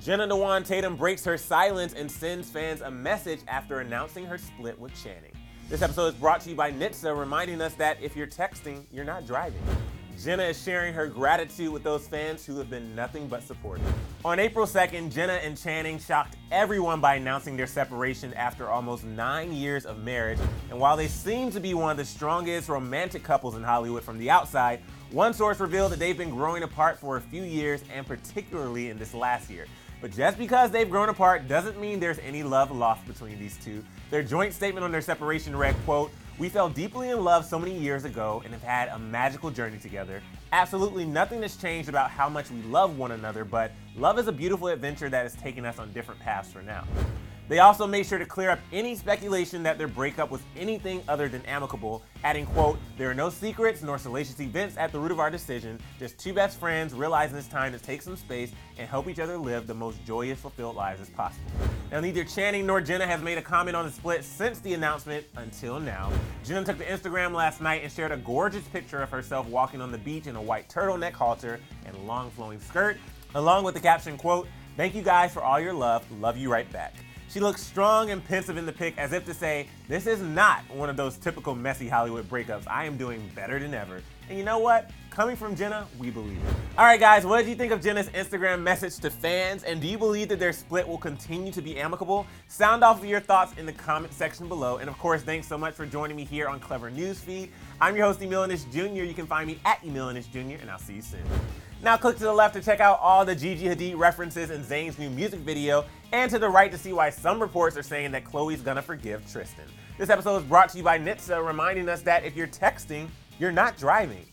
Jenna Dewan Tatum breaks her silence and sends fans a message after announcing her split with Channing. This episode is brought to you by Nitsa, reminding us that if you're texting, you're not driving. Jenna is sharing her gratitude with those fans who have been nothing but supportive. On April 2nd, Jenna and Channing shocked everyone by announcing their separation after almost 9 years of marriage. And while they seem to be one of the strongest romantic couples in Hollywood from the outside, one source revealed that they've been growing apart for a few years, and particularly in this last year. But just because they've grown apart doesn't mean there's any love lost between these two. Their joint statement on their separation read, quote, "We fell deeply in love so many years ago and have had a magical journey together. Absolutely nothing has changed about how much we love one another, but love is a beautiful adventure that has taken us on different paths for now." They also made sure to clear up any speculation that their breakup was anything other than amicable, adding, quote, "There are no secrets nor salacious events at the root of our decision, just two best friends realizing it's time to take some space and help each other live the most joyous, fulfilled lives as possible." Now, neither Channing nor Jenna has made a comment on the split since the announcement until now. Jenna took to Instagram last night and shared a gorgeous picture of herself walking on the beach in a white turtleneck halter and long flowing skirt, along with the caption, quote, "Thank you guys for all your love you right back." She looks strong and pensive in the pic, as if to say, this is not one of those typical messy Hollywood breakups. I am doing better than ever. And you know what? Coming from Jenna, we believe it. All right, guys, what did you think of Jenna's Instagram message to fans? And do you believe that their split will continue to be amicable? Sound off with your thoughts in the comment section below. And of course, thanks so much for joining me here on Clevver Newsfeed. I'm your host, Emilianish Jr. You can find me at Emilianish Jr. and I'll see you soon. Now click to the left to check out all the Gigi Hadid references in Zayn's new music video, and to the right to see why some reports are saying that Khloe's gonna forgive Tristan. This episode is brought to you by Nitsa, reminding us that if you're texting, you're not driving.